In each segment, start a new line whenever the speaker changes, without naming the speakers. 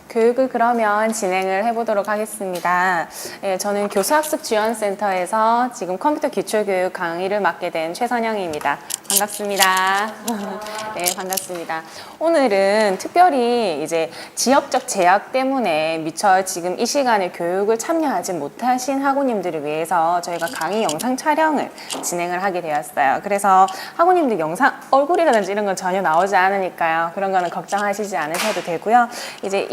교육을 그러면 진행을 해보도록 하겠습니다. 네, 저는 교수학습지원센터에서 지금 컴퓨터 기초교육 강의를 맡게 된 최선영입니다. 반갑습니다. 네, 반갑습니다. 오늘은 특별히 이제 지역적 제약 때문에 미처 지금 이 시간에 교육을 참여하지 못하신 학우님들을 위해서 저희가 강의 영상 촬영을 진행을 하게 되었어요. 그래서 학우님들 영상 얼굴이라든지 이런 건 전혀 나오지 않으니까요. 그런 거는 걱정하시지 않으셔도 되고요. 이제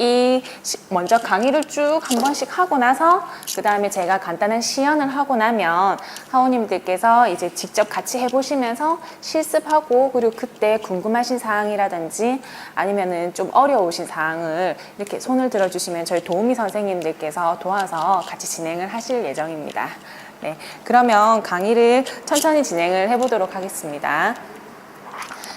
먼저 강의를 쭉 한 번씩 하고 나서 그 다음에 제가 간단한 시연을 하고 나면 학우님들께서 이제 직접 같이 해보시면서 실습하고 그리고 그때 궁금하신 사항이라든지 아니면은 좀 어려우신 사항을 이렇게 손을 들어주시면 저희 도우미 선생님들께서 도와서 같이 진행을 하실 예정입니다. 네, 그러면 강의를 천천히 진행을 해보도록 하겠습니다.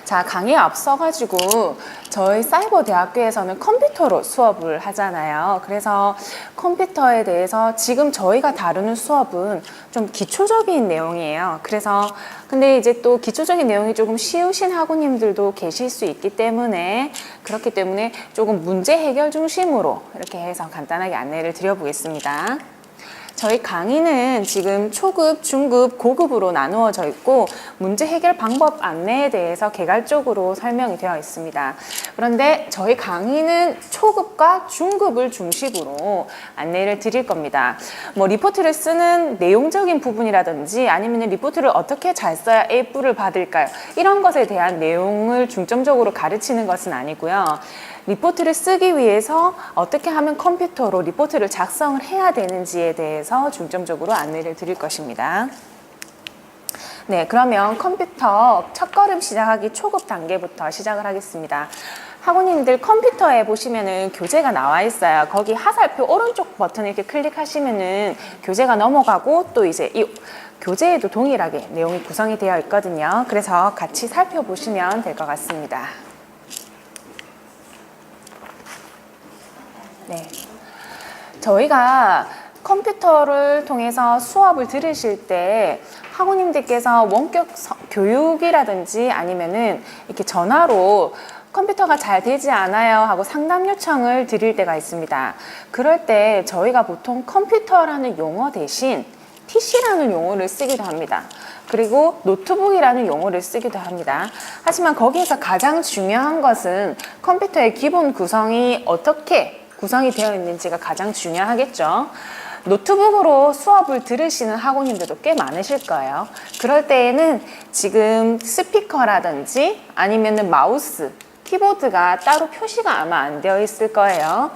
자, 강의에 앞서가지고 저희 사이버대학교에서는 컴퓨터로 수업을 하잖아요. 그래서 컴퓨터에 대해서 지금 저희가 다루는 수업은 좀 기초적인 내용이에요. 그래서 근데 이제 또 기초적인 내용이 조금 쉬우신 학우님들도 계실 수 있기 때문에 그렇기 때문에 조금 문제 해결 중심으로 이렇게 해서 간단하게 안내를 드려보겠습니다. 저희 강의는 지금 초급, 중급, 고급으로 나누어져 있고 문제 해결 방법 안내에 대해서 개괄적으로 설명이 되어 있습니다. 그런데 저희 강의는 초급과 중급을 중심으로 안내를 드릴 겁니다. 뭐 리포트를 쓰는 내용적인 부분이라든지 아니면 리포트를 어떻게 잘 써야 A뿔을 받을까요? 이런 것에 대한 내용을 중점적으로 가르치는 것은 아니고요. 리포트를 쓰기 위해서 어떻게 하면 컴퓨터로 리포트를 작성을 해야 되는지에 대해서 중점적으로 안내를 드릴 것입니다. 네, 그러면 컴퓨터 첫걸음 시작하기 초급 단계부터 시작을 하겠습니다. 학우님들 컴퓨터에 보시면은 교재가 나와 있어요. 거기 하살표 오른쪽 버튼을 이렇게 클릭하시면은 교재가 넘어가고 또 이제 이 교재에도 동일하게 내용이 구성이 되어 있거든요. 그래서 같이 살펴보시면 될 것 같습니다. 네, 저희가 컴퓨터를 통해서 수업을 들으실 때 학우님들께서 원격 교육이라든지 아니면은 이렇게 전화로 컴퓨터가 잘 되지 않아요 하고 상담 요청을 드릴 때가 있습니다. 그럴 때 저희가 보통 컴퓨터라는 용어 대신 PC라는 용어를 쓰기도 합니다. 그리고 노트북이라는 용어를 쓰기도 합니다. 하지만 거기에서 가장 중요한 것은 컴퓨터의 기본 구성이 어떻게 구성이 되어 있는지가 가장 중요하겠죠. 노트북으로 수업을 들으시는 학우님들도 꽤 많으실 거예요. 그럴 때에는 지금 스피커라든지 아니면은 마우스, 키보드가 따로 표시가 아마 안 되어 있을 거예요.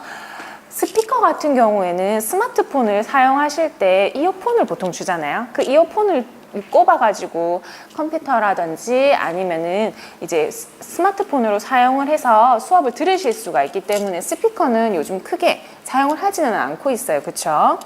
스피커 같은 경우에는 스마트폰을 사용하실 때 이어폰을 보통 주잖아요. 그 이어폰을 꼽아가지고 컴퓨터라든지 아니면은 이제 스마트폰으로 사용을 해서 수업을 들으실 수가 있기 때문에 스피커는 요즘 크게 사용을 하지는 않고 있어요. 그쵸?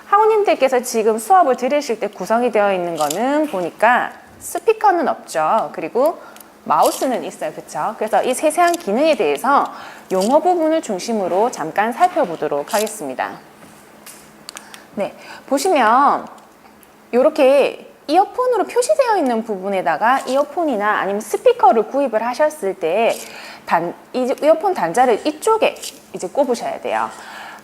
학우님들께서 지금 수업을 들으실 때 구성이 되어 있는 거는 보니까 스피커는 없죠. 그리고 마우스는 있어요. 그쵸? 그래서 이 세세한 기능에 대해서 용어 부분을 중심으로 잠깐 살펴보도록 하겠습니다. 네, 보시면 이렇게 이어폰으로 표시되어 있는 부분에다가 이어폰이나 아니면 스피커를 구입을 하셨을 때 이어폰 단자를 이쪽에 이제 꼽으셔야 돼요.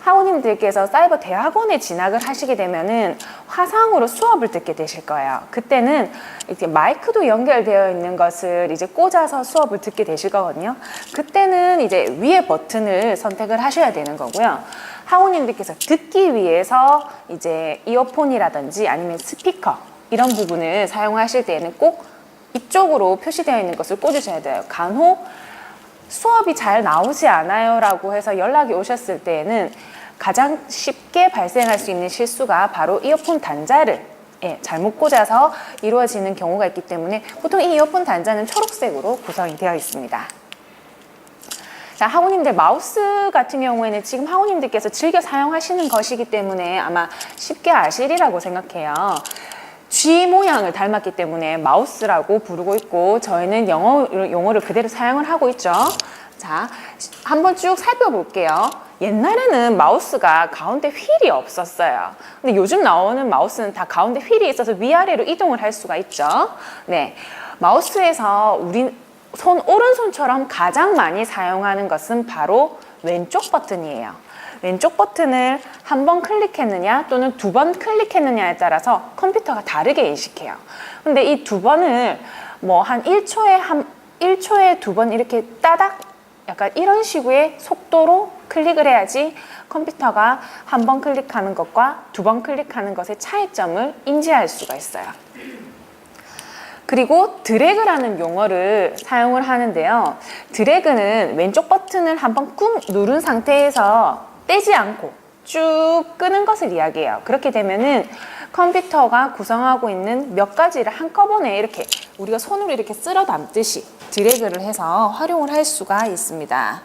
학우님들께서 사이버 대학원에 진학을 하시게 되면은 화상으로 수업을 듣게 되실 거예요. 그때는 이렇게 마이크도 연결되어 있는 것을 이제 꽂아서 수업을 듣게 되실 거거든요. 그때는 이제 위에 버튼을 선택을 하셔야 되는 거고요. 학우님들께서 듣기 위해서 이제 이어폰이라든지 아니면 스피커 이런 부분을 사용하실 때에는 꼭 이쪽으로 표시되어 있는 것을 꽂으셔야 돼요. 간혹 수업이 잘 나오지 않아요 라고 해서 연락이 오셨을 때에는 가장 쉽게 발생할 수 있는 실수가 바로 이어폰 단자를 잘못 꽂아서 이루어지는 경우가 있기 때문에 보통 이 이어폰 단자는 초록색으로 구성이 되어 있습니다. 자, 학우님들 마우스 같은 경우에는 지금 학우님들께서 즐겨 사용하시는 것이기 때문에 아마 쉽게 아시리라고 생각해요. G 모양을 닮았기 때문에 마우스라고 부르고 있고 저희는 용어를 그대로 사용을 하고 있죠. 자, 한번 쭉 살펴볼게요. 옛날에는 마우스가 가운데 휠이 없었어요. 근데 요즘 나오는 마우스는 다 가운데 휠이 있어서 위아래로 이동을 할 수가 있죠. 네, 마우스에서 오른손처럼 가장 많이 사용하는 것은 바로 왼쪽 버튼이에요. 왼쪽 버튼을 한 번 클릭했느냐 또는 두 번 클릭했느냐에 따라서 컴퓨터가 다르게 인식해요. 근데 이 두 번을 뭐 한 1초에 두 번 이렇게 따닥 약간 이런 식의 속도로 클릭을 해야지 컴퓨터가 한 번 클릭하는 것과 두 번 클릭하는 것의 차이점을 인지할 수가 있어요. 그리고 드래그라는 용어를 사용을 하는데요. 드래그는 왼쪽 버튼을 한번 꾹 누른 상태에서 떼지 않고 쭉 끄는 것을 이야기해요. 그렇게 되면은 컴퓨터가 구성하고 있는 몇 가지를 한꺼번에 이렇게 우리가 손으로 이렇게 쓸어 담듯이 드래그를 해서 활용을 할 수가 있습니다.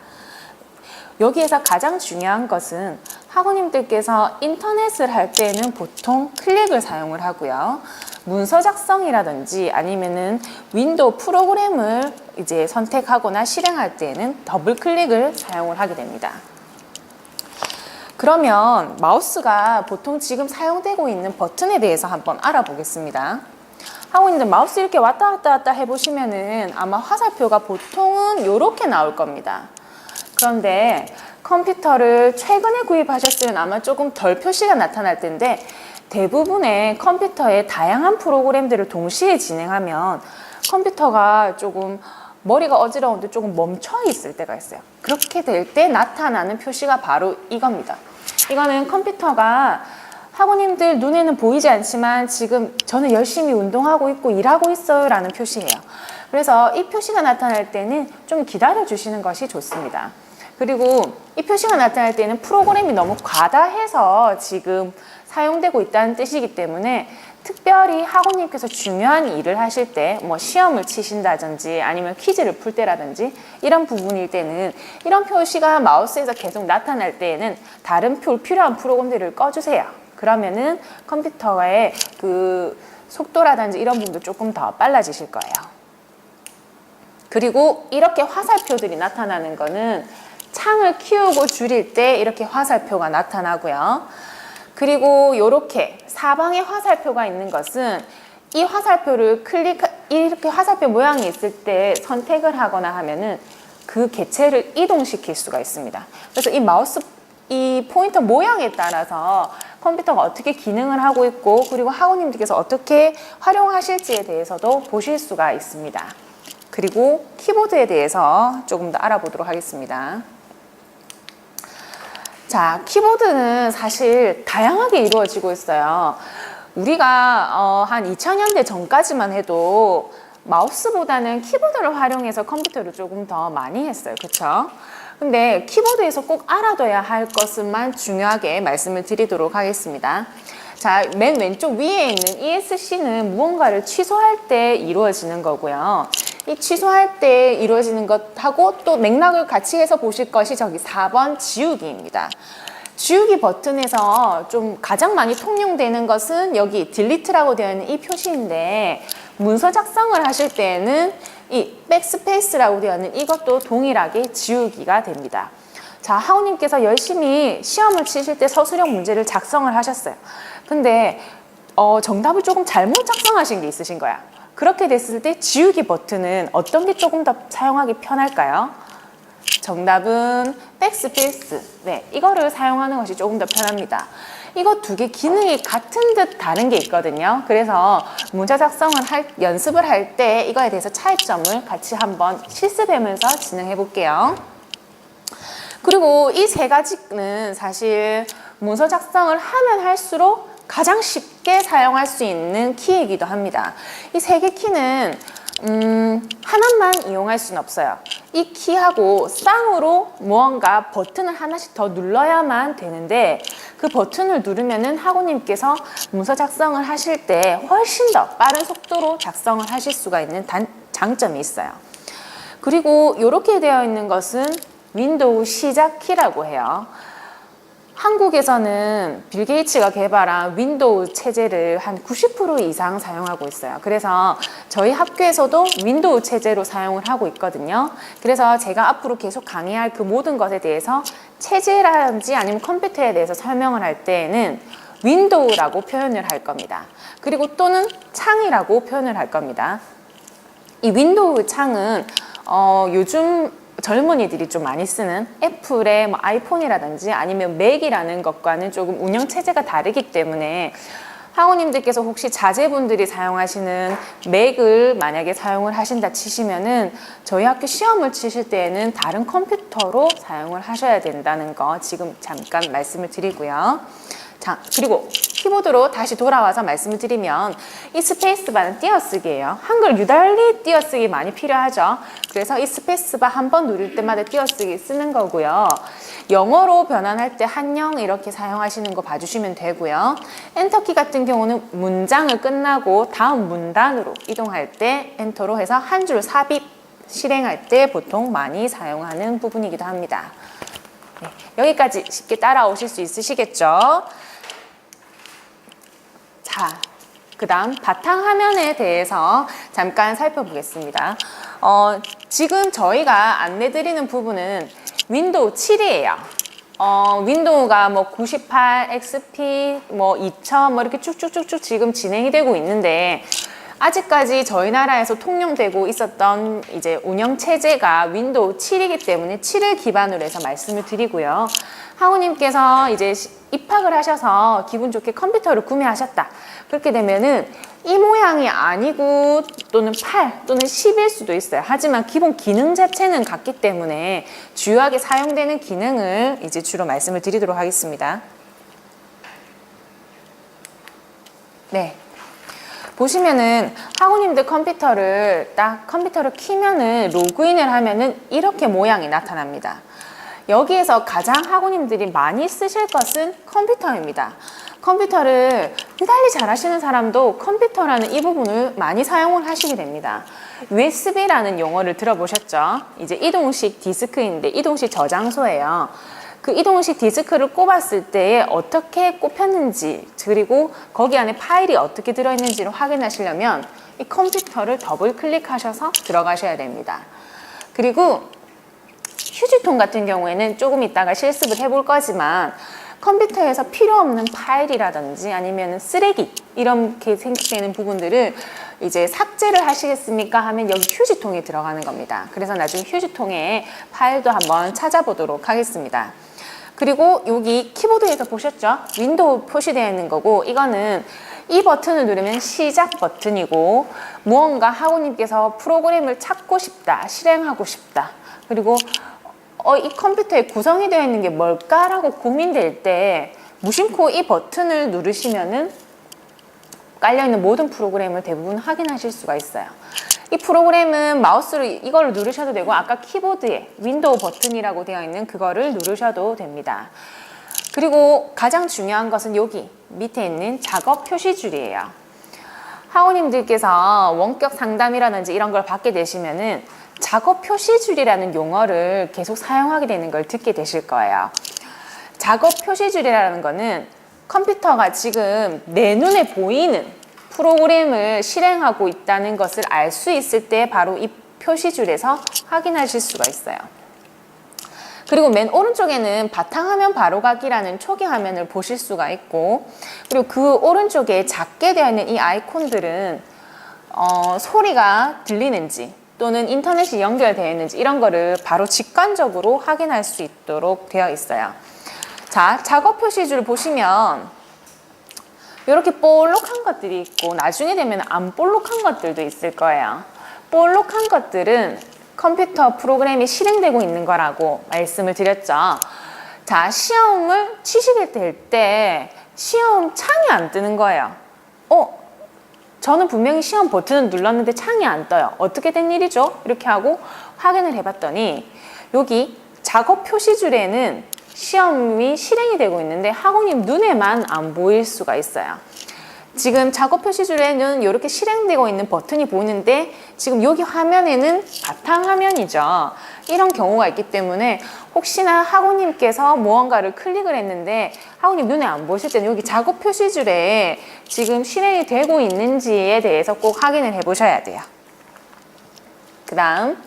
여기에서 가장 중요한 것은 학우님들께서 인터넷을 할 때는 보통 클릭을 사용을 하고요. 문서 작성이라든지 아니면은 윈도우 프로그램을 이제 선택하거나 실행할 때는 더블 클릭을 사용을 하게 됩니다. 그러면 마우스가 보통 지금 사용되고 있는 버튼에 대해서 한번 알아보겠습니다. 학우님들 마우스 이렇게 왔다 갔다 해보시면은 아마 화살표가 보통은 이렇게 나올 겁니다. 그런데 컴퓨터를 최근에 구입하셨으면 아마 조금 덜 표시가 나타날 텐데 대부분의 컴퓨터에 다양한 프로그램들을 동시에 진행하면 컴퓨터가 조금 머리가 어지러운데 조금 멈춰 있을 때가 있어요. 그렇게 될 때 나타나는 표시가 바로 이겁니다. 이거는 컴퓨터가 학우님들 눈에는 보이지 않지만 지금 저는 열심히 운동하고 있고 일하고 있어요 라는 표시예요. 그래서 이 표시가 나타날 때는 좀 기다려 주시는 것이 좋습니다. 그리고 이 표시가 나타날 때는 프로그램이 너무 과다해서 지금 사용되고 있다는 뜻이기 때문에 특별히 학우님께서 중요한 일을 하실 때 뭐 시험을 치신다든지 아니면 퀴즈를 풀 때라든지 이런 부분일 때는 이런 표시가 마우스에서 계속 나타날 때에는 다른 필요한 프로그램들을 꺼주세요. 그러면은 컴퓨터의 그 속도라든지 이런 부분도 조금 더 빨라지실 거예요. 그리고 이렇게 화살표들이 나타나는 거는 창을 키우고 줄일 때 이렇게 화살표가 나타나고요. 그리고 이렇게 사방에 화살표가 있는 것은 이 화살표를 이렇게 화살표 모양이 있을 때 선택을 하거나 하면은 그 개체를 이동시킬 수가 있습니다. 그래서 이 포인터 모양에 따라서 컴퓨터가 어떻게 기능을 하고 있고 그리고 학우님들께서 어떻게 활용하실지에 대해서도 보실 수가 있습니다. 그리고 키보드에 대해서 조금 더 알아보도록 하겠습니다. 자, 키보드는 사실 다양하게 이루어지고 있어요. 우리가 한 2000년대 전까지만 해도 마우스보다는 키보드를 활용해서 컴퓨터를 조금 더 많이 했어요. 그렇죠? 근데 키보드에서 꼭 알아둬야 할 것만 중요하게 말씀을 드리도록 하겠습니다. 자, 맨 왼쪽 위에 있는 ESC는 무언가를 취소할 때 이루어지는 거고요. 이 취소할 때 이루어지는 것하고 또 맥락을 같이 해서 보실 것이 저기 4번 지우기입니다. 지우기 버튼에서 좀 가장 많이 통용되는 것은 여기 딜리트라고 되어 있는 이 표시인데 문서 작성을 하실 때는 이 백스페이스라고 되어 있는 이것도 동일하게 지우기가 됩니다. 자, 학우님께서 열심히 시험을 치실 때 서술형 문제를 작성을 하셨어요. 근데 정답을 조금 잘못 작성하신 게 있으신 거야. 그렇게 됐을 때 지우기 버튼은 어떤 게 조금 더 사용하기 편할까요? 정답은 백스페이스. 네, 이거를 사용하는 것이 조금 더 편합니다. 이거 두 개 기능이 같은 듯 다른 게 있거든요. 그래서 문자 작성을 연습을 할 때 이거에 대해서 차이점을 같이 한번 실습하면서 진행해 볼게요. 그리고 이 세 가지는 사실 문서 작성을 하면 할수록 가장 쉽게 사용할 수 있는 키이기도 합니다. 이 세 개 키는 하나만 이용할 수는 없어요. 이 키하고 쌍으로 무언가 버튼을 하나씩 더 눌러야만 되는데 그 버튼을 누르면은 학우님께서 문서 작성을 하실 때 훨씬 더 빠른 속도로 작성을 하실 수가 있는 장점이 있어요. 그리고 이렇게 되어 있는 것은 윈도우 시작 키라고 해요. 한국에서는 빌 게이츠가 개발한 윈도우 체제를 한 90% 이상 사용하고 있어요. 그래서 저희 학교에서도 윈도우 체제로 사용을 하고 있거든요. 그래서 제가 앞으로 계속 강의할 그 모든 것에 대해서 체제라든지 아니면 컴퓨터에 대해서 설명을 할 때에는 윈도우라고 표현을 할 겁니다. 그리고 또는 창이라고 표현을 할 겁니다. 이 윈도우 창은 요즘 젊은이들이 좀 많이 쓰는 애플의 뭐 아이폰이라든지 아니면 맥이라는 것과는 조금 운영 체제가 다르기 때문에 학우님들께서 혹시 자제분들이 사용하시는 맥을 만약에 사용을 하신다 치시면은 저희 학교 시험을 치실 때에는 다른 컴퓨터로 사용을 하셔야 된다는 거 지금 잠깐 말씀을 드리고요. 자, 그리고 키보드로 다시 돌아와서 말씀을 드리면 이 스페이스바는 띄어쓰기예요. 한글 유달리 띄어쓰기 많이 필요하죠. 그래서 이 스페이스바 한 번 누릴 때마다 띄어쓰기 쓰는 거고요. 영어로 변환할 때 한영 이렇게 사용하시는 거 봐주시면 되고요. 엔터키 같은 경우는 문장을 끝나고 다음 문단으로 이동할 때 엔터로 해서 한 줄 삽입 실행할 때 보통 많이 사용하는 부분이기도 합니다. 네, 여기까지 쉽게 따라오실 수 있으시겠죠? 자, 그 다음 바탕화면에 대해서 잠깐 살펴보겠습니다. 지금 저희가 안내드리는 부분은 윈도우 7이에요. 윈도우가 뭐 98, XP, 뭐 2000, 뭐 이렇게 쭉쭉쭉쭉 지금 진행이 되고 있는데 아직까지 저희 나라에서 통용되고 있었던 이제 운영 체제가 윈도우 7이기 때문에 7을 기반으로 해서 말씀을 드리고요. 학우님께서 이제 입학을 하셔서 기분 좋게 컴퓨터를 구매하셨다. 그렇게 되면은 이 모양이 아니고 또는 8 또는 10일 수도 있어요. 하지만 기본 기능 자체는 같기 때문에 주요하게 사용되는 기능을 이제 주로 말씀을 드리도록 하겠습니다. 네. 보시면은 학우님들 컴퓨터를 키면은 로그인을 하면은 이렇게 모양이 나타납니다. 여기에서 가장 학우님들이 많이 쓰실 것은 컴퓨터입니다. 컴퓨터를 유달리 잘하시는 사람도 컴퓨터라는 이 부분을 많이 사용을 하시게 됩니다. USB라는 용어를 들어보셨죠? 이제 이동식 디스크인데 이동식 저장소예요. 그 이동식 디스크를 꼽았을 때 어떻게 꼽혔는지 그리고 거기 안에 파일이 어떻게 들어있는지를 확인하시려면 이 컴퓨터를 더블 클릭하셔서 들어가셔야 됩니다. 그리고 휴지통 같은 경우에는 조금 이따가 실습을 해볼 거지만 컴퓨터에서 필요 없는 파일이라든지 아니면 쓰레기 이렇게 생기는 부분들을 이제 삭제를 하시겠습니까 하면 여기 휴지통에 들어가는 겁니다. 그래서 나중에 휴지통에 파일도 한번 찾아보도록 하겠습니다. 그리고 여기 키보드에서 보셨죠? 윈도우 표시되어 있는 거고 이거는 이 버튼을 누르면 시작 버튼이고 무언가 학우님께서 프로그램을 찾고 싶다, 실행하고 싶다. 그리고 이 컴퓨터에 구성이 되어 있는 게 뭘까라고 고민될 때 무심코 이 버튼을 누르시면은 깔려있는 모든 프로그램을 대부분 확인하실 수가 있어요. 이 프로그램은 마우스로 이걸 누르셔도 되고 아까 키보드에 윈도우 버튼이라고 되어 있는 그거를 누르셔도 됩니다. 그리고 가장 중요한 것은 여기 밑에 있는 작업 표시줄이에요. 학우님들께서 원격 상담이라든지 이런 걸 받게 되시면은 작업 표시줄이라는 용어를 계속 사용하게 되는 걸 듣게 되실 거예요. 작업 표시줄이라는 거는 컴퓨터가 지금 내 눈에 보이는 프로그램을 실행하고 있다는 것을 알 수 있을 때 바로 이 표시줄에서 확인하실 수가 있어요. 그리고 맨 오른쪽에는 바탕화면 바로가기라는 초기 화면을 보실 수가 있고 그리고 그 오른쪽에 작게 되어 있는 이 아이콘들은 소리가 들리는지 또는 인터넷이 연결되어 있는지 이런 거를 바로 직관적으로 확인할 수 있도록 되어 있어요. 자, 작업 표시줄 보시면 이렇게 볼록한 것들이 있고 나중에 되면 안 볼록한 것들도 있을 거예요. 볼록한 것들은 컴퓨터 프로그램이 실행되고 있는 거라고 말씀을 드렸죠. 자, 시험을 치시게 될 때 시험 창이 안 뜨는 거예요. 저는 분명히 시험 버튼을 눌렀는데 창이 안 떠요. 어떻게 된 일이죠? 이렇게 하고 확인을 해봤더니 여기 작업 표시줄에는 시험이 실행이 되고 있는데 학우님 눈에만 안 보일 수가 있어요. 지금 작업 표시줄에는 이렇게 실행되고 있는 버튼이 보이는데 지금 여기 화면에는 바탕화면이죠. 이런 경우가 있기 때문에 혹시나 학우님께서 무언가를 클릭을 했는데 학우님 눈에 안 보실 때는 여기 작업 표시줄에 지금 실행이 되고 있는지에 대해서 꼭 확인을 해 보셔야 돼요. 그 다음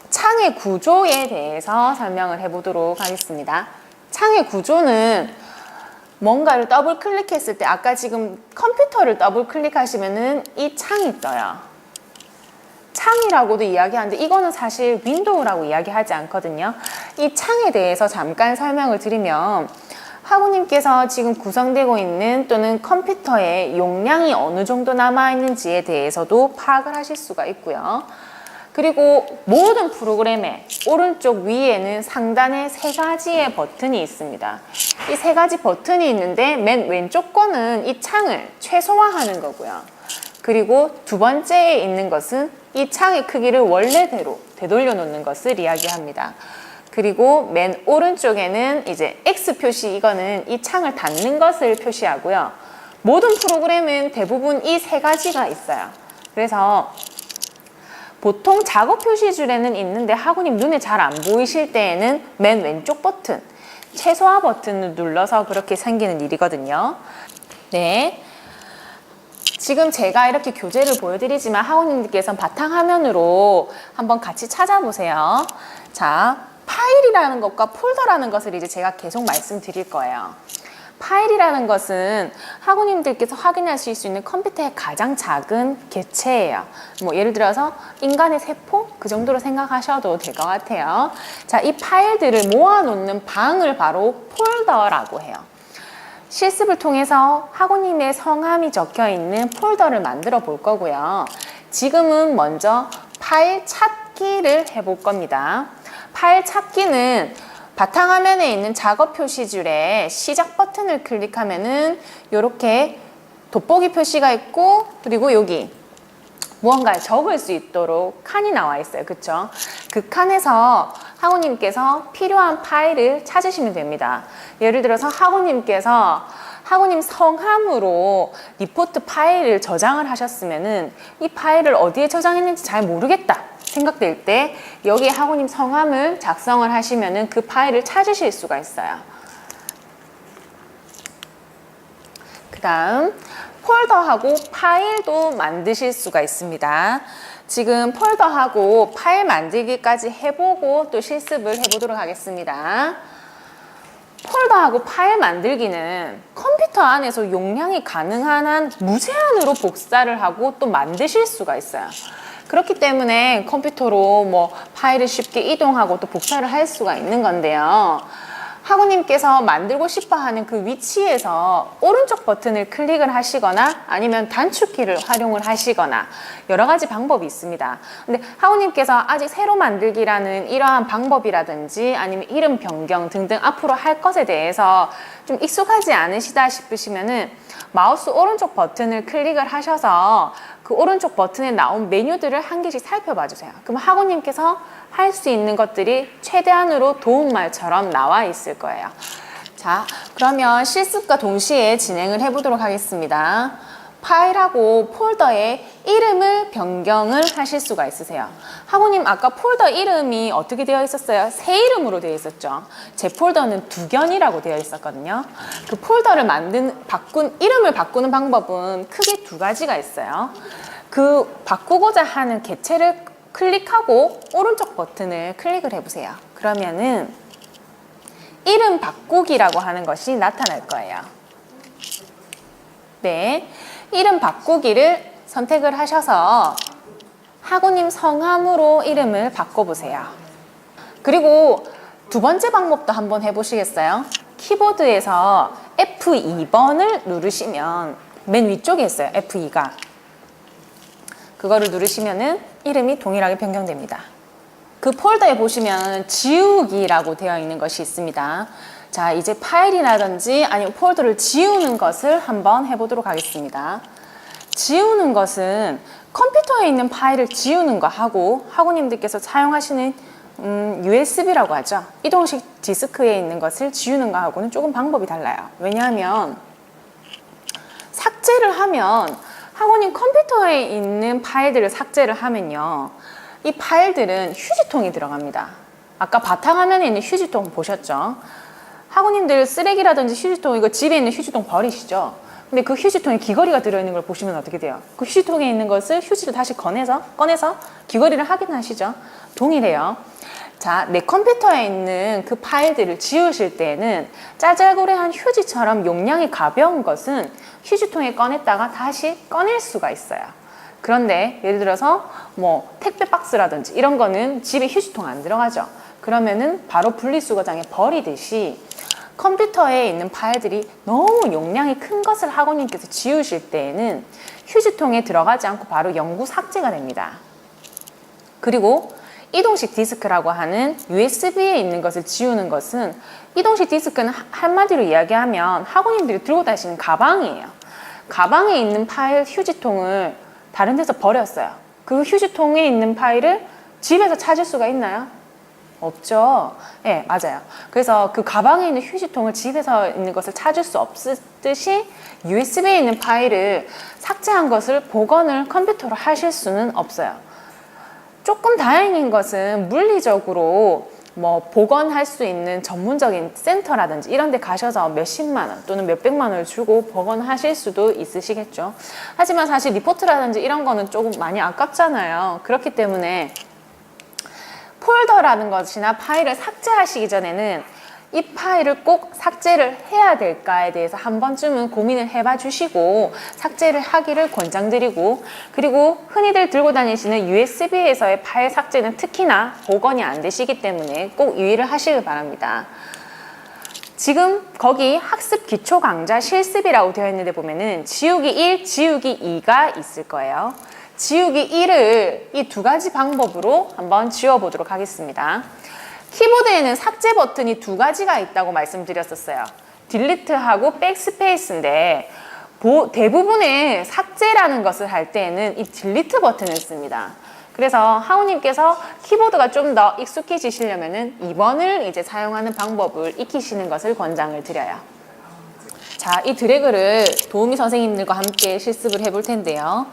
창의 구조에 대해서 설명을 해 보도록 하겠습니다. 창의 구조는 뭔가를 더블 클릭했을 때 아까 지금 컴퓨터를 더블 클릭하시면은 이 창이 떠요. 창이라고도 이야기하는데 이거는 사실 윈도우라고 이야기하지 않거든요. 이 창에 대해서 잠깐 설명을 드리면 학우님께서 지금 구성되고 있는 또는 컴퓨터에 용량이 어느 정도 남아있는지에 대해서도 파악을 하실 수가 있고요. 그리고 모든 프로그램의 오른쪽 위에는 상단에 3가지의 버튼이 있습니다. 이 3가지 버튼이 있는데 맨 왼쪽 거는 이 창을 최소화하는 거고요. 그리고 두 번째에 있는 것은 이 창의 크기를 원래대로 되돌려 놓는 것을 이야기합니다. 그리고 맨 오른쪽에는 이제 X 표시, 이거는 이 창을 닫는 것을 표시하고요. 모든 프로그램은 대부분 이 3가지가 있어요. 그래서 보통 작업 표시줄에는 있는데 학우님 눈에 잘 안 보이실 때에는 맨 왼쪽 버튼, 최소화 버튼을 눌러서 그렇게 생기는 일이거든요. 네. 지금 제가 이렇게 교재를 보여드리지만 학우님들께서는 바탕화면으로 한번 같이 찾아보세요. 자, 파일이라는 것과 폴더라는 것을 이제 제가 계속 말씀드릴 거예요. 파일이라는 것은 학우님들께서 확인하실 수 있는 컴퓨터의 가장 작은 객체예요. 뭐 예를 들어서 인간의 세포? 그 정도로 생각하셔도 될 것 같아요. 자, 이 파일들을 모아놓는 방을 바로 폴더라고 해요. 실습을 통해서 학우님의 성함이 적혀 있는 폴더를 만들어 볼 거고요. 지금은 먼저 파일 찾기를 해볼 겁니다. 파일 찾기는 바탕화면에 있는 작업 표시줄에 시작 버튼을 클릭하면은 이렇게 돋보기 표시가 있고, 그리고 여기 무언가를 적을 수 있도록 칸이 나와 있어요. 그쵸? 그 칸에서 학우님께서 필요한 파일을 찾으시면 됩니다. 예를 들어서 학우님께서 학우님 성함으로 리포트 파일을 저장을 하셨으면은 이 파일을 어디에 저장했는지 잘 모르겠다 생각될 때 여기 학우님 성함을 작성을 하시면은 그 파일을 찾으실 수가 있어요. 그 다음 폴더하고 파일도 만드실 수가 있습니다. 지금 폴더하고 파일 만들기까지 해보고 또 실습을 해보도록 하겠습니다. 폴더하고 파일 만들기는 컴퓨터 안에서 용량이 가능한 한 무제한으로 복사를 하고 또 만드실 수가 있어요. 그렇기 때문에 컴퓨터로 뭐 파일을 쉽게 이동하고 또 복사를 할 수가 있는 건데요. 학우님께서 만들고 싶어 하는 그 위치에서 오른쪽 버튼을 클릭을 하시거나 아니면 단축키를 활용을 하시거나 여러 가지 방법이 있습니다. 근데 학우님께서 아직 새로 만들기라는 이러한 방법이라든지 아니면 이름 변경 등등 앞으로 할 것에 대해서 좀 익숙하지 않으시다 싶으시면은 마우스 오른쪽 버튼을 클릭을 하셔서 그 오른쪽 버튼에 나온 메뉴들을 한 개씩 살펴봐 주세요. 그럼 학우님께서 할 수 있는 것들이 최대한으로 도움말처럼 나와 있을 거예요. 자, 그러면 실습과 동시에 진행을 해보도록 하겠습니다. 파일하고 폴더의 이름을 변경을 하실 수가 있으세요. 학우님 아까 폴더 이름이 어떻게 되어 있었어요? 새 이름으로 되어 있었죠. 제 폴더는 두견이라고 되어 있었거든요. 그 폴더를 이름을 바꾸는 방법은 크게 2가지가 있어요. 그 바꾸고자 하는 객체를 클릭하고 오른쪽 버튼을 클릭을 해보세요. 그러면은 이름 바꾸기라고 하는 것이 나타날 거예요. 네, 이름 바꾸기를 선택을 하셔서 학우님 성함으로 이름을 바꿔보세요. 그리고 두 번째 방법도 한번 해보시겠어요? 키보드에서 F2번을 누르시면 맨 위쪽에 있어요. F2가. 그거를 누르시면은 이름이 동일하게 변경됩니다. 그 폴더에 보시면 지우기라고 되어 있는 것이 있습니다. 자, 이제 파일이라든지 아니면 폴더를 지우는 것을 한번 해보도록 하겠습니다. 지우는 것은 컴퓨터에 있는 파일을 지우는 거하고 학우님들께서 사용하시는 USB라고 하죠. 이동식 디스크에 있는 것을 지우는 거하고는 조금 방법이 달라요. 왜냐하면 삭제를 하면 학우님 컴퓨터에 있는 파일들을 삭제를 하면요, 이 파일들은 휴지통에 들어갑니다. 아까 바탕화면에 있는 휴지통 보셨죠? 학우님들 쓰레기라든지 휴지통, 이거 집에 있는 휴지통 버리시죠? 근데 그 휴지통에 귀걸이가 들어있는 걸 보시면 어떻게 돼요? 그 휴지통에 있는 것을 휴지를 다시 꺼내서 귀걸이를 확인하시죠? 동일해요. 자, 내 컴퓨터에 있는 그 파일들을 지우실 때는 짜잘구레한 휴지처럼 용량이 가벼운 것은 휴지통에 꺼냈다가 다시 꺼낼 수가 있어요. 그런데 예를 들어서 뭐 택배 박스라든지 이런 거는 집에 휴지통 안 들어가죠. 그러면은 바로 분리수거장에 버리듯이 컴퓨터에 있는 파일들이 너무 용량이 큰 것을 학우님께서 지우실 때에는 휴지통에 들어가지 않고 바로 영구 삭제가 됩니다. 그리고 이동식 디스크라고 하는 USB에 있는 것을 지우는 것은, 이동식 디스크는 한마디로 이야기하면 학우님들이 들고 다니시는 가방이에요. 가방에 있는 파일 휴지통을 다른 데서 버렸어요. 그 휴지통에 있는 파일을 집에서 찾을 수가 있나요? 없죠. 네, 맞아요. 그래서 그 가방에 있는 휴지통을 집에서 있는 것을 찾을 수 없듯이 USB에 있는 파일을 삭제한 것을 복원을 컴퓨터로 하실 수는 없어요. 조금 다행인 것은 물리적으로 뭐 복원할 수 있는 전문적인 센터라든지 이런 데 가셔서 몇십만 원 또는 몇백만 원을 주고 복원하실 수도 있으시겠죠. 하지만 사실 리포트라든지 이런 거는 조금 많이 아깝잖아요. 그렇기 때문에 폴더라는 것이나 파일을 삭제하시기 전에는 이 파일을 꼭 삭제를 해야 될까에 대해서 한 번쯤은 고민을 해봐 주시고 삭제를 하기를 권장드리고, 그리고 흔히들 들고 다니시는 USB에서의 파일 삭제는 특히나 복원이 안 되시기 때문에 꼭 유의를 하시길 바랍니다. 지금 거기 학습 기초 강좌 실습이라고 되어 있는데 보면은 지우기 1, 지우기 2가 있을 거예요. 지우기 1을 이 두 가지 방법으로 한번 지워보도록 하겠습니다. 키보드에는 삭제 버튼이 두 가지가 있다고 말씀드렸었어요. 딜리트하고 백스페이스인데 대부분의 삭제라는 것을 할 때에는 이 딜리트 버튼을 씁니다. 그래서 하우님께서 키보드가 좀 더 익숙해지시려면은 2번을 이제 사용하는 방법을 익히시는 것을 권장을 드려요. 자, 이 드래그를 도우미 선생님들과 함께 실습을 해볼 텐데요.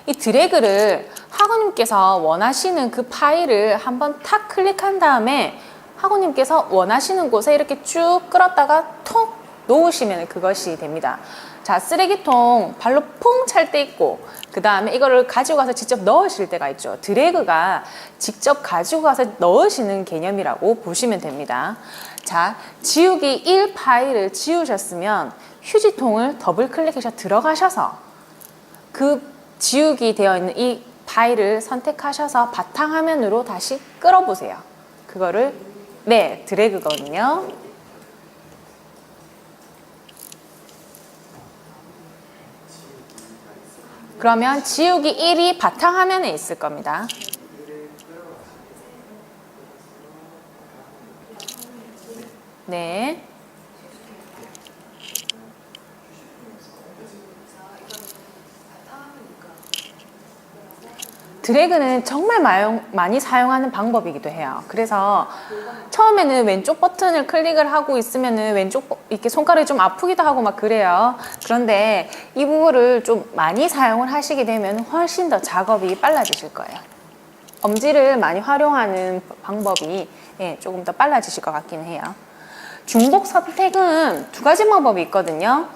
이 드래그를 학우님께서 원하시는 그 파일을 한번 탁 클릭한 다음에 학우님께서 원하시는 곳에 이렇게 쭉 끌었다가 톡 놓으시면 그것이 됩니다. 자, 쓰레기통 발로 퐁 찰 때 있고, 그 다음에 이거를 가지고 가서 직접 넣으실 때가 있죠. 드래그가 직접 가지고 가서 넣으시는 개념이라고 보시면 됩니다. 자, 지우기 1 파일을 지우셨으면 휴지통을 더블 클릭해서 들어가셔서 그 지우기 되어 있는 이 파일을 선택하셔서 바탕화면으로 다시 끌어보세요. 그거를 드래그거든요. 그러면 지우기 1이 바탕화면에 있을 겁니다. 네. 드래그는 정말 많이 사용하는 방법이기도 해요. 그래서 처음에는 왼쪽 버튼을 클릭을 하고 있으면은 이렇게 손가락이 좀 아프기도 하고 막 그래요. 그런데 이 부분을 좀 많이 사용을 하시게 되면 훨씬 더 작업이 빨라지실 거예요. 엄지를 많이 활용하는 방법이 조금 더 빨라지실 것 같긴 해요. 중복 선택은 두 가지 방법이 있거든요.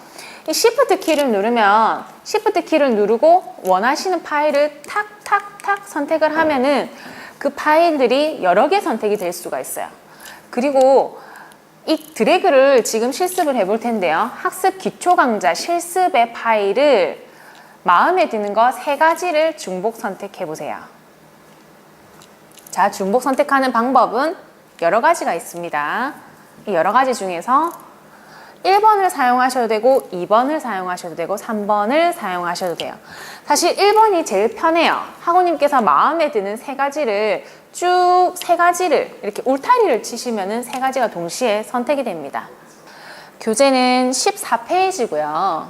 이 Shift 키를 누르면 Shift 키를 누르고 원하시는 파일을 탁탁탁 선택을 하면은 그 파일들이 여러 개 선택이 될 수가 있어요. 그리고 이 드래그를 지금 실습을 해볼 텐데요. 학습 기초 강좌 실습의 파일을 마음에 드는 거 3가지를 중복 선택해 보세요. 자, 중복 선택하는 방법은 여러 가지가 있습니다. 이 여러 가지 중에서 1번을 사용하셔도 되고 2번을 사용하셔도 되고 3번을 사용하셔도 돼요. 사실 1번이 제일 편해요. 학우님께서 마음에 드는 3가지를 쭉 3가지를 이렇게 울타리를 치시면은 3가지가 동시에 선택이 됩니다. 교재는 14페이지고요.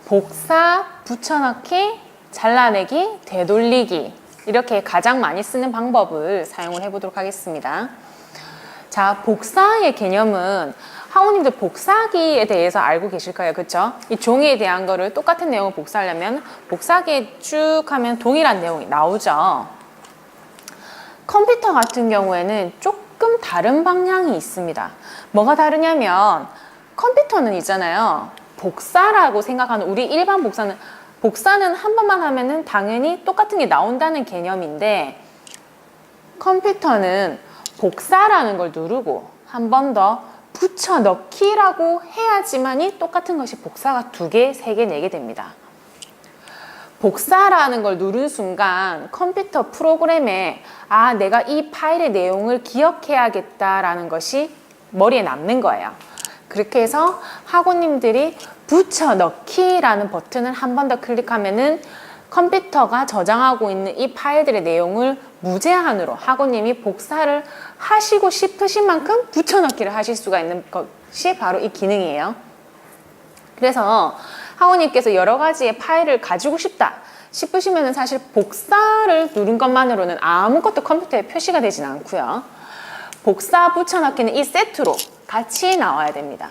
복사, 붙여넣기, 잘라내기, 되돌리기, 이렇게 가장 많이 쓰는 방법을 사용을 해보도록 하겠습니다. 자, 복사의 개념은 학우님들 복사기에 대해서 알고 계실 거예요. 그렇죠? 이 종이에 대한 거를 똑같은 내용을 복사하려면 복사기에 쭉 하면 동일한 내용이 나오죠. 컴퓨터 같은 경우에는 조금 다른 방향이 있습니다. 뭐가 다르냐면 컴퓨터는 있잖아요. 복사라고 생각하는 우리 일반 복사는 한 번만 하면은 당연히 똑같은 게 나온다는 개념인데, 컴퓨터는 복사라는 걸 누르고 한 번 더 붙여넣기라고 해야지만이 똑같은 것이 복사가 2개, 3개, 4개 됩니다. 복사라는 걸 누른 순간 컴퓨터 프로그램에 아, 내가 이 파일의 내용을 기억해야겠다라는 것이 머리에 남는 거예요. 그렇게 해서 학우님들이 붙여넣기라는 버튼을 한 번 더 클릭하면은 컴퓨터가 저장하고 있는 이 파일들의 내용을 무제한으로 학우님이 복사를 하시고 싶으신 만큼 붙여넣기를 하실 수가 있는 것이 바로 이 기능이에요. 그래서 학우님께서 여러 가지의 파일을 가지고 싶다 싶으시면 사실 복사를 누른 것만으로는 아무것도 컴퓨터에 표시가 되진 않고요. 복사 붙여넣기는 이 세트로 같이 나와야 됩니다.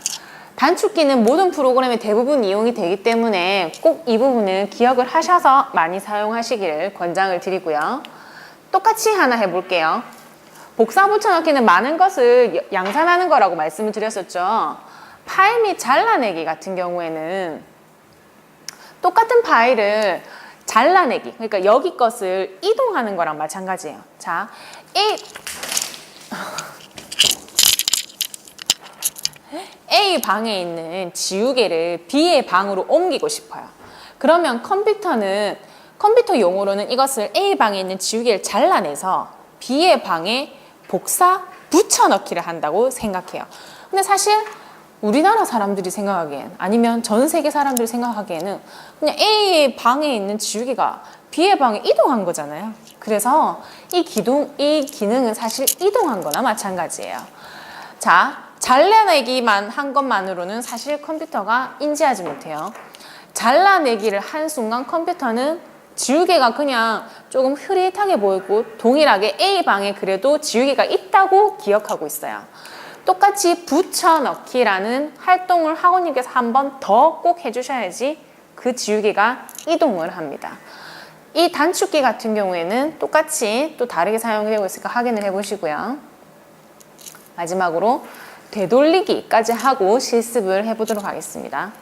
단축키는 모든 프로그램에 대부분 이용이 되기 때문에 꼭 이 부분은 기억을 하셔서 많이 사용하시기를 권장을 드리고요. 똑같이 하나 해볼게요. 복사 붙여넣기는 많은 것을 양산하는 거라고 말씀을 드렸었죠. 파일 및 잘라내기 같은 경우에는 똑같은 파일을 잘라내기, 그러니까 여기 것을 이동하는 거랑 마찬가지예요. 자, A 방에 있는 지우개를 B의 방으로 옮기고 싶어요. 그러면 컴퓨터 용어로는 이것을 A 방에 있는 지우개를 잘라내서 B의 방에 복사 붙여넣기를 한다고 생각해요. 근데 사실 우리나라 사람들이 생각하기엔 아니면 전 세계 사람들이 생각하기에는 그냥 A의 방에 있는 지우개가 B의 방에 이동한 거잖아요. 그래서 이 기능은 사실 이동한 거나 마찬가지예요. 자, 잘라내기만 한 것만으로는 사실 컴퓨터가 인지하지 못해요. 잘라내기를 한 순간 컴퓨터는 지우개가 그냥 조금 흐릿하게 보이고 동일하게 A방에 그래도 지우개가 있다고 기억하고 있어요. 똑같이 붙여넣기라는 활동을 학우님께서 한 번 더 꼭 해주셔야지 그 지우개가 이동을 합니다. 이 단축키 같은 경우에는 똑같이 또 다르게 사용되고 있으니까 확인을 해보시고요. 마지막으로 되돌리기까지 하고 실습을 해보도록 하겠습니다.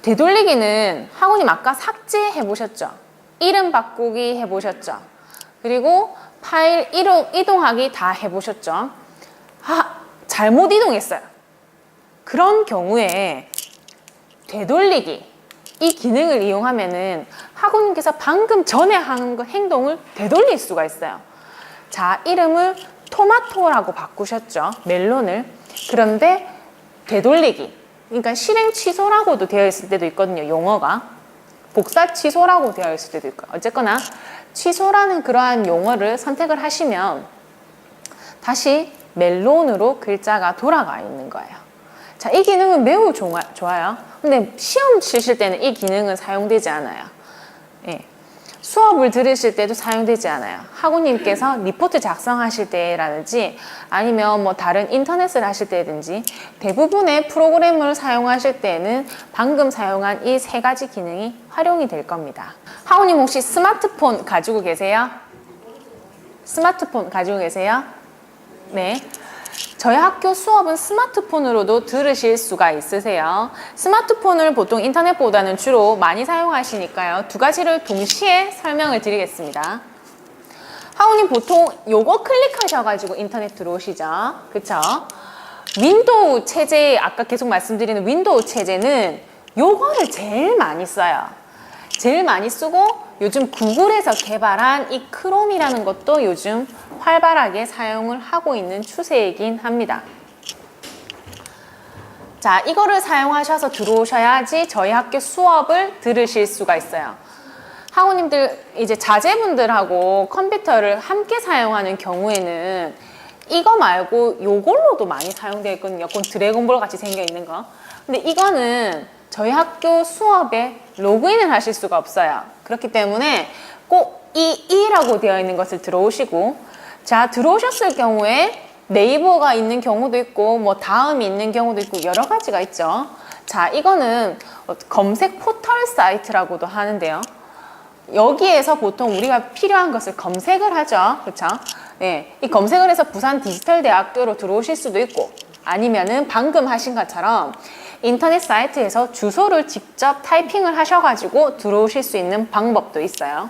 되돌리기는 학우님 아까 삭제해 보셨죠? 이름 바꾸기 해보셨죠? 그리고 파일 이동하기 다 해보셨죠? 잘못 이동했어요. 그런 경우에 되돌리기 이 기능을 이용하면은 학우님께서 방금 전에 한 행동을 되돌릴 수가 있어요. 자, 이름을 토마토라고 바꾸셨죠? 멜론을. 그런데 되돌리기, 그러니까 실행 취소라고도 되어 있을 때도 있거든요. 용어가 복사 취소라고 되어 있을 때도 있고, 어쨌거나 취소라는 그러한 용어를 선택을 하시면 다시 멜론으로 글자가 돌아가 있는 거예요. 자, 이 기능은 매우 좋아요. 근데 시험 치실 때는 이 기능은 사용되지 않아요. 예. 수업을 들으실 때도 사용되지 않아요. 학우님께서 리포트 작성하실 때라든지 아니면 뭐 다른 인터넷을 하실 때든지 대부분의 프로그램을 사용하실 때는 방금 사용한 이 세 가지 기능이 활용이 될 겁니다. 학우님 혹시 스마트폰 가지고 계세요? 스마트폰 가지고 계세요? 네. 저희 학교 수업은 스마트폰으로도 들으실 수가 있으세요. 스마트폰을 보통 인터넷보다는 주로 많이 사용하시니까요. 두 가지를 동시에 설명을 드리겠습니다. 학우님 보통 요거 클릭하셔가지고 인터넷 들어오시죠. 그쵸? 윈도우 체제, 아까 계속 말씀드리는 윈도우 체제는 요거를 제일 많이 써요. 제일 많이 쓰고 요즘 구글에서 개발한 이 크롬이라는 것도 요즘 활발하게 사용을 하고 있는 추세이긴 합니다. 자, 이거를 사용하셔서 들어오셔야지 저희 학교 수업을 들으실 수가 있어요. 학우님들 이제 자제분들하고 컴퓨터를 함께 사용하는 경우에는 이거 말고 요걸로도 많이 사용되어 있거든요. 드래곤볼 같이 생겨 있는 거. 근데 이거는 저희 학교 수업에 로그인을 하실 수가 없어요. 그렇기 때문에 꼭 이 2라고 되어 있는 것을 들어오시고, 자, 들어오셨을 경우에 네이버가 있는 경우도 있고 뭐 다음이 있는 경우도 있고 여러 가지가 있죠. 자, 이거는 검색 포털 사이트라고도 하는데요. 여기에서 보통 우리가 필요한 것을 검색을 하죠. 그렇죠? 네, 이 검색을 해서 부산 디지털대학교로 들어오실 수도 있고 아니면은 방금 하신 것처럼 인터넷 사이트에서 주소를 직접 타이핑을 하셔가지고 들어오실 수 있는 방법도 있어요.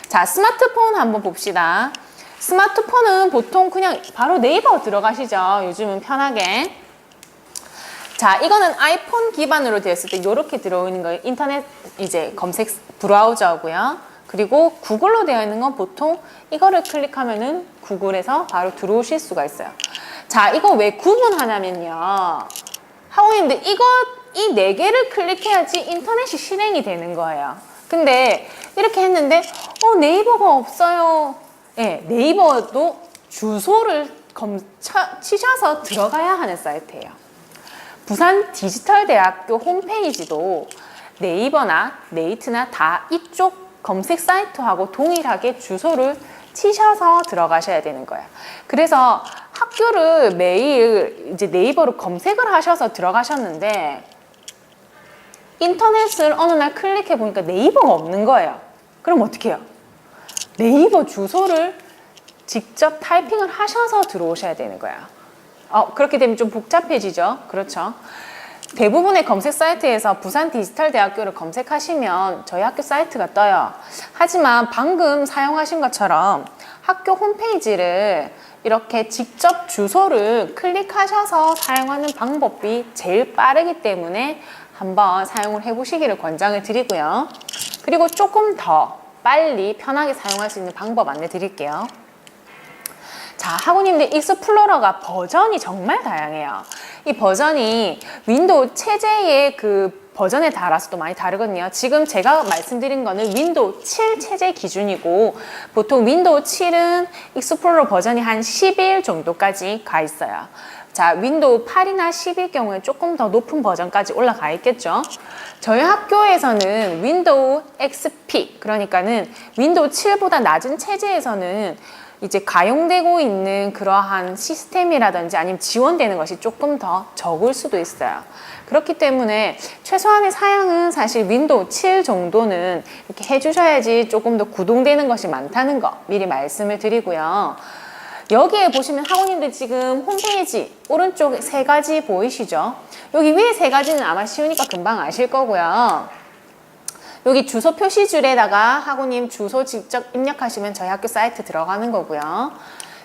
자, 스마트폰 한번 봅시다. 스마트폰은 보통 그냥 바로 네이버 들어가시죠. 요즘은 편하게. 자, 이거는 아이폰 기반으로 되었을 때 이렇게 들어오는 거예요. 인터넷 이제 검색 브라우저고요. 그리고 구글로 되어 있는 건 보통 이거를 클릭하면은 구글에서 바로 들어오실 수가 있어요. 자, 이거 왜 구분하냐면요. 학우님들 이 네 개를 클릭해야지 인터넷이 실행이 되는 거예요. 근데 이렇게 했는데 네이버가 없어요. 네, 네이버도 주소를 치셔서 들어가야 하는 사이트예요. 부산 디지털대학교 홈페이지도 네이버나 네이트나 다 이쪽 검색 사이트하고 동일하게 주소를 치셔서 들어가셔야 되는 거예요. 그래서 학교를 매일 이제 네이버로 검색을 하셔서 들어가셨는데 인터넷을 어느 날 클릭해 보니까 네이버가 없는 거예요. 그럼 어떻게 해요? 네이버 주소를 직접 타이핑을 하셔서 들어오셔야 되는 거예요. 그렇게 되면 좀 복잡해지죠. 그렇죠. 대부분의 검색 사이트에서 부산 디지털대학교를 검색하시면 저희 학교 사이트가 떠요. 하지만 방금 사용하신 것처럼 학교 홈페이지를 이렇게 직접 주소를 클릭하셔서 사용하는 방법이 제일 빠르기 때문에 한번 사용을 해보시기를 권장을 드리고요. 그리고 조금 더 빨리 편하게 사용할 수 있는 방법 안내 드릴게요. 자, 학우님들 익스플로러가 버전이 정말 다양해요. 이 버전이 윈도우 체제의 그 버전에 따라서 또 많이 다르거든요. 지금 제가 말씀드린 거는 윈도우 7 체제 기준이고 보통 윈도우 7은 익스플로러 버전이 한 11 정도까지 가 있어요. 자, 윈도우 8이나 10일 경우에 조금 더 높은 버전까지 올라가 있겠죠. 저희 학교에서는 윈도우 XP, 그러니까는 윈도우 7보다 낮은 체제에서는 이제 가용되고 있는 그러한 시스템이라든지 아니면 지원되는 것이 조금 더 적을 수도 있어요. 그렇기 때문에 최소한의 사양은 사실 윈도우 7 정도는 이렇게 해주셔야지 조금 더 구동되는 것이 많다는 거 미리 말씀을 드리고요. 여기에 보시면 학우님들 지금 홈페이지 오른쪽 3가지 보이시죠? 여기 위에 3가지는 아마 쉬우니까 금방 아실 거고요. 여기 주소 표시줄에다가 학우님 주소 직접 입력하시면 저희 학교 사이트 들어가는 거고요.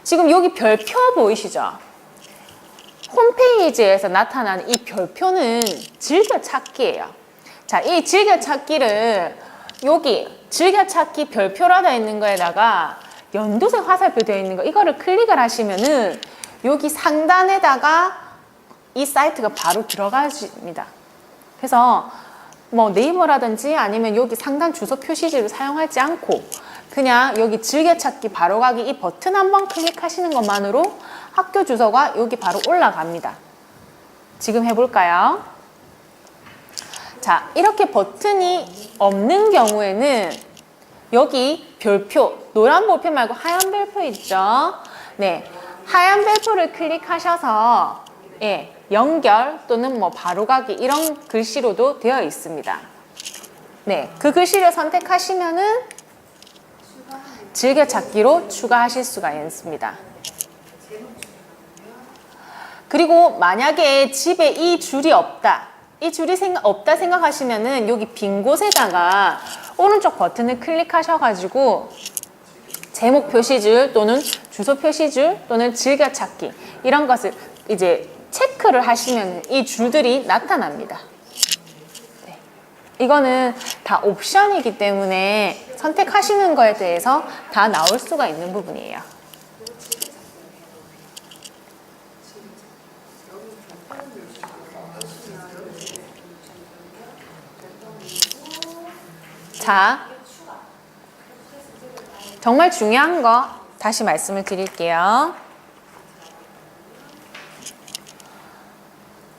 지금 여기 별표 보이시죠? 홈페이지에서 나타나는 이 별표는 즐겨찾기예요. 자, 이 즐겨찾기를 여기 즐겨찾기 별표라 되어 있는 거에다가 연두색 화살표 되어 있는 거 이거를 클릭을 하시면은 여기 상단에다가 이 사이트가 바로 들어가집니다. 그래서 뭐 네이버라든지 아니면 여기 상단 주소 표시지를 사용하지 않고 그냥 여기 즐겨찾기 바로가기 이 버튼 한번 클릭하시는 것만으로 학교 주소가 여기 바로 올라갑니다. 지금 해볼까요? 자, 이렇게 버튼이 없는 경우에는 여기 별표, 노란 볼펜 말고 하얀 별표 있죠? 네, 하얀 별표를 클릭하셔서 연결 또는 뭐 바로가기 이런 글씨로도 되어 있습니다. 네, 그 글씨를 선택하시면은 즐겨찾기로 추가하실 수가 있습니다. 그리고 만약에 집에 이 줄이 없다, 이 줄이 없다 생각하시면은 여기 빈 곳에다가 오른쪽 버튼을 클릭하셔가지고 제목 표시줄 또는 주소 표시줄 또는 즐겨찾기 이런 것을 이제 체크를 하시면 이 줄들이 나타납니다. 네. 이거는 다 옵션이기 때문에 선택하시는 거에 대해서 다 나올 수가 있는 부분이에요. 자, 정말 중요한 거 다시 말씀을 드릴게요.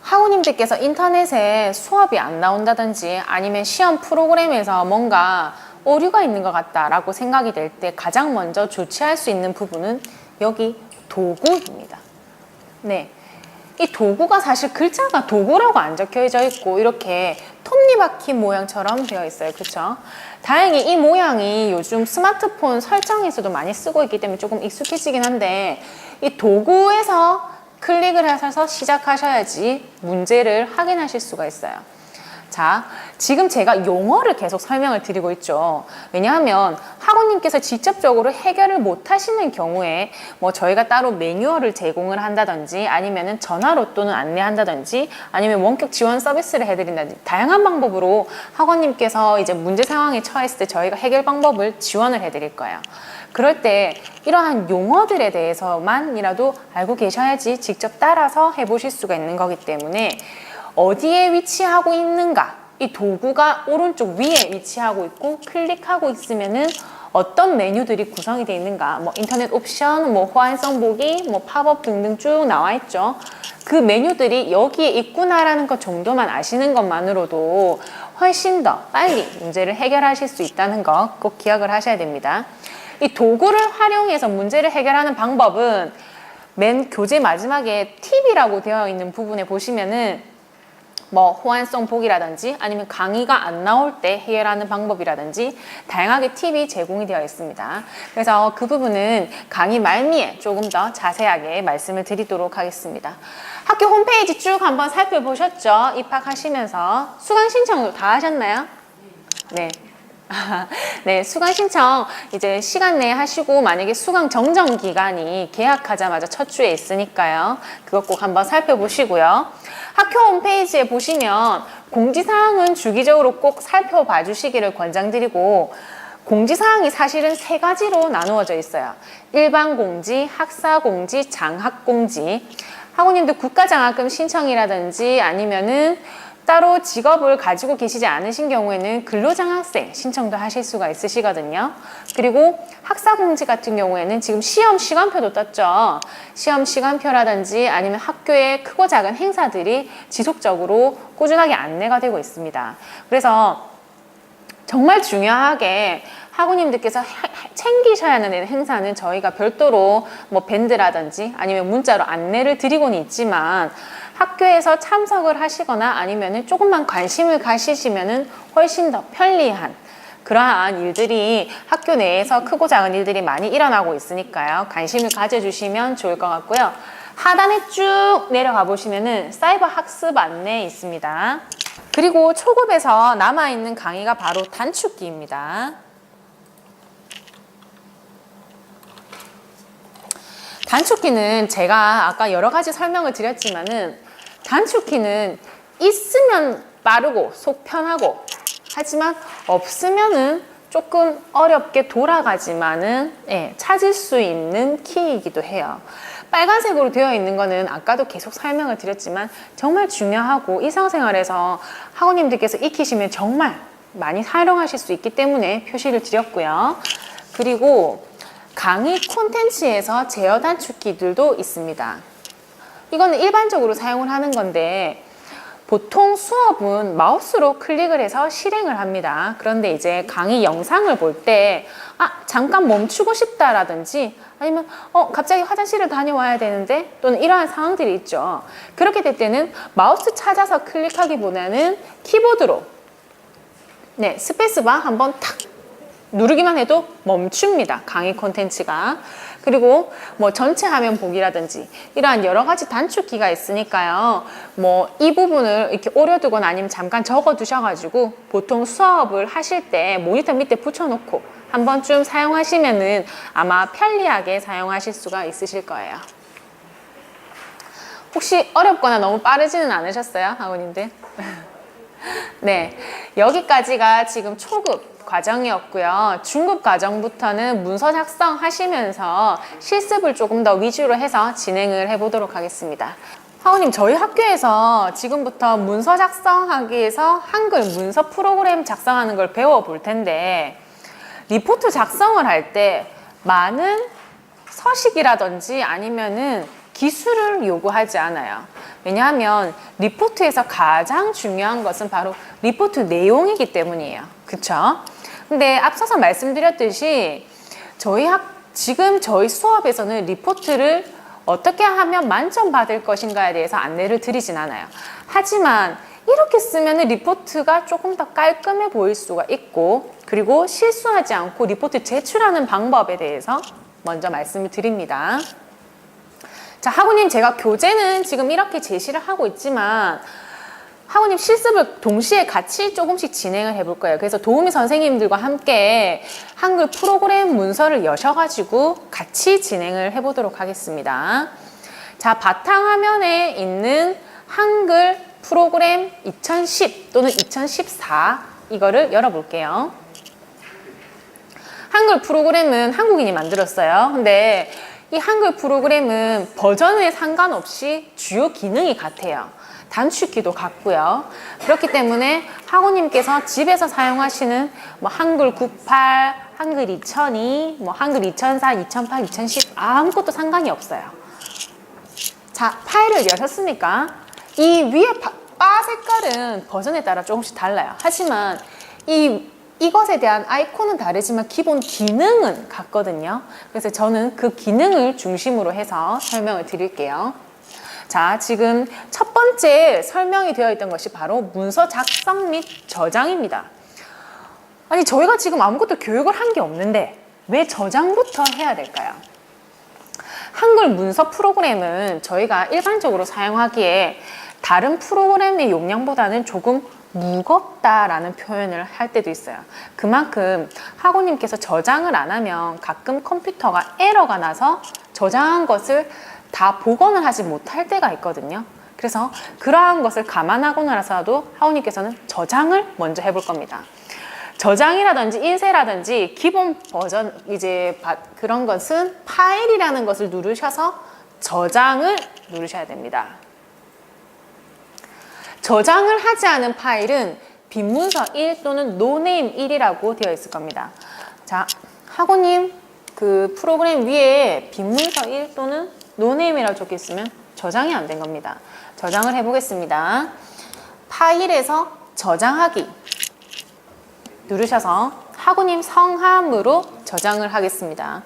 학우님들께서 인터넷에 수업이 안 나온다든지 아니면 시험 프로그램에서 뭔가 오류가 있는 것 같다라고 생각이 될 때 가장 먼저 조치할 수 있는 부분은 여기 도구입니다. 네, 이 도구가 사실 글자가 도구라고 안 적혀져 있고 이렇게 톱니바퀴 모양처럼 되어 있어요. 그렇죠? 다행히 이 모양이 요즘 스마트폰 설정에서도 많이 쓰고 있기 때문에 조금 익숙해지긴 한데 이 도구에서 클릭을 하셔서 시작하셔야지 문제를 확인하실 수가 있어요. 자, 지금 제가 용어를 계속 설명을 드리고 있죠. 왜냐하면 학우님께서 직접적으로 해결을 못 하시는 경우에 뭐 저희가 따로 매뉴얼을 제공을 한다든지 아니면은 전화로 또는 안내한다든지 아니면 원격 지원 서비스를 해드린다든지 다양한 방법으로 학우님께서 이제 문제 상황에 처했을 때 저희가 해결 방법을 지원을 해드릴 거예요. 그럴 때 이러한 용어들에 대해서만이라도 알고 계셔야지 직접 따라서 해보실 수가 있는 거기 때문에 어디에 위치하고 있는가, 이 도구가 오른쪽 위에 위치하고 있고 클릭하고 있으면은 어떤 메뉴들이 구성이 되어 있는가, 뭐 인터넷 옵션, 뭐 호환성 보기, 뭐 팝업 등등 쭉 나와 있죠. 그 메뉴들이 여기에 있구나라는 것 정도만 아시는 것만으로도 훨씬 더 빨리 문제를 해결하실 수 있다는 거 꼭 기억을 하셔야 됩니다. 이 도구를 활용해서 문제를 해결하는 방법은 맨 교재 마지막에 팁이라고 되어 있는 부분에 보시면은 뭐 호환성 보기라든지 아니면 강의가 안 나올 때 해결하는 방법이라든지 다양하게 팁이 제공이 되어 있습니다. 그래서 그 부분은 강의 말미에 조금 더 자세하게 말씀을 드리도록 하겠습니다. 학교 홈페이지 쭉 한번 살펴보셨죠? 입학하시면서 수강 신청도 다 하셨나요? 네. 네, 수강 신청 이제 시간 내에 하시고 만약에 수강 정정 기간이 개학하자마자 첫 주에 있으니까요. 그것 꼭 한번 살펴보시고요. 학교 홈페이지에 보시면 공지사항은 주기적으로 꼭 살펴봐 주시기를 권장드리고 공지사항이 사실은 세 가지로 나누어져 있어요. 일반 공지, 학사 공지, 장학 공지. 학우님들 국가장학금 신청이라든지 아니면은 따로 직업을 가지고 계시지 않으신 경우에는 근로장학생 신청도 하실 수가 있으시거든요. 그리고 학사공지 같은 경우에는 지금 시험 시간표도 떴죠. 시험 시간표라든지 아니면 학교의 크고 작은 행사들이 지속적으로 꾸준하게 안내가 되고 있습니다. 그래서 정말 중요하게 학우님들께서 챙기셔야 하는 행사는 저희가 별도로 뭐 밴드라든지 아니면 문자로 안내를 드리고는 있지만 학교에서 참석을 하시거나 아니면은 조금만 관심을 가지시면은 훨씬 더 편리한 그러한 일들이 학교 내에서 크고 작은 일들이 많이 일어나고 있으니까요. 관심을 가져주시면 좋을 것 같고요. 하단에 쭉 내려가 보시면은 사이버 학습 안내 있습니다. 그리고 초급에서 남아있는 강의가 바로 단축키입니다. 단축키는 제가 아까 여러 가지 설명을 드렸지만은 단축키는 있으면 빠르고 속 편하고 하지만 없으면은 조금 어렵게 돌아가지만은 찾을 수 있는 키이기도 해요. 빨간색으로 되어 있는 거는 아까도 계속 설명을 드렸지만 정말 중요하고 일상생활에서 학우님들께서 익히시면 정말 많이 활용하실 수 있기 때문에 표시를 드렸고요. 그리고 강의 콘텐츠에서 제어 단축키들도 있습니다. 이거는 일반적으로 사용을 하는 건데 보통 수업은 마우스로 클릭을 해서 실행을 합니다. 그런데 이제 강의 영상을 볼 때 잠깐 멈추고 싶다라든지 아니면 갑자기 화장실을 다녀와야 되는데 또는 이러한 상황들이 있죠. 그렇게 될 때는 마우스 찾아서 클릭하기보다는 키보드로 스페이스바 한번 탁 누르기만 해도 멈춥니다. 강의 콘텐츠가. 그리고 뭐 전체 화면 보기라든지 이러한 여러 가지 단축키가 있으니까요. 뭐 이 부분을 이렇게 오려두거나 아니면 잠깐 적어 두셔가지고 보통 수업을 하실 때 모니터 밑에 붙여놓고 한 번쯤 사용하시면은 아마 편리하게 사용하실 수가 있으실 거예요. 혹시 어렵거나 너무 빠르지는 않으셨어요, 학우님들? 네, 여기까지가 지금 초급 과정이었고요. 중급 과정부터는 문서 작성하시면서 실습을 조금 더 위주로 해서 진행을 해보도록 하겠습니다. 학우님, 저희 학교에서 지금부터 문서 작성하기 위해서 한글 문서 프로그램 작성하는 걸 배워볼 텐데 리포트 작성을 할 때 많은 서식이라든지 아니면은 기술을 요구하지 않아요. 왜냐하면 리포트에서 가장 중요한 것은 바로 리포트 내용이기 때문이에요. 그쵸? 근데 앞서서 말씀드렸듯이 지금 저희 수업에서는 리포트를 어떻게 하면 만점 받을 것인가에 대해서 안내를 드리진 않아요. 하지만 이렇게 쓰면 리포트가 조금 더 깔끔해 보일 수가 있고 그리고 실수하지 않고 리포트 제출하는 방법에 대해서 먼저 말씀을 드립니다. 자, 학우님, 제가 교재는 지금 이렇게 제시를 하고 있지만 학원님 실습을 동시에 같이 조금씩 진행을 해볼 거예요. 그래서 도우미 선생님들과 함께 한글 프로그램 문서를 여셔가지고 같이 진행을 해보도록 하겠습니다. 자, 바탕화면에 있는 한글 프로그램 2010 또는 2014 이거를 열어볼게요. 한글 프로그램은 한국인이 만들었어요. 근데 이 한글 프로그램은 버전에 상관없이 주요 기능이 같아요. 단축키도 같고요. 그렇기 때문에 학우님께서 집에서 사용하시는 뭐 한글 98, 한글 2002, 뭐 한글 2004, 2008, 2010 아무것도 상관이 없어요. 자, 파일을 여셨으니까 이 위에 바 색깔은 버전에 따라 조금씩 달라요. 하지만 이것에 대한 아이콘은 다르지만 기본 기능은 같거든요. 그래서 저는 그 기능을 중심으로 해서 설명을 드릴게요. 자, 지금 첫 번째 설명이 되어 있던 것이 바로 문서 작성 및 저장입니다. 아니, 저희가 지금 아무것도 교육을 한 게 없는데 왜 저장부터 해야 될까요? 한글 문서 프로그램은 저희가 일반적으로 사용하기에 다른 프로그램의 용량보다는 조금 무겁다라는 표현을 할 때도 있어요. 그만큼 학우님께서 저장을 안 하면 가끔 컴퓨터가 에러가 나서 저장한 것을 다 복원을 하지 못할 때가 있거든요. 그래서 그러한 것을 감안하고 나서도 학우님께서는 저장을 먼저 해볼 겁니다. 저장이라든지 인쇄라든지 기본 버전 그런 것은 파일이라는 것을 누르셔서 저장을 누르셔야 됩니다. 저장을 하지 않은 파일은 빈문서 1 또는 노네임 1이라고 되어 있을 겁니다. 자, 학우님 그 프로그램 위에 빈문서 1 또는 노네임이라고 적혀 있으면 저장이 안 된 겁니다. 저장을 해보겠습니다. 파일에서 저장하기 누르셔서 학우님 성함으로 저장을 하겠습니다.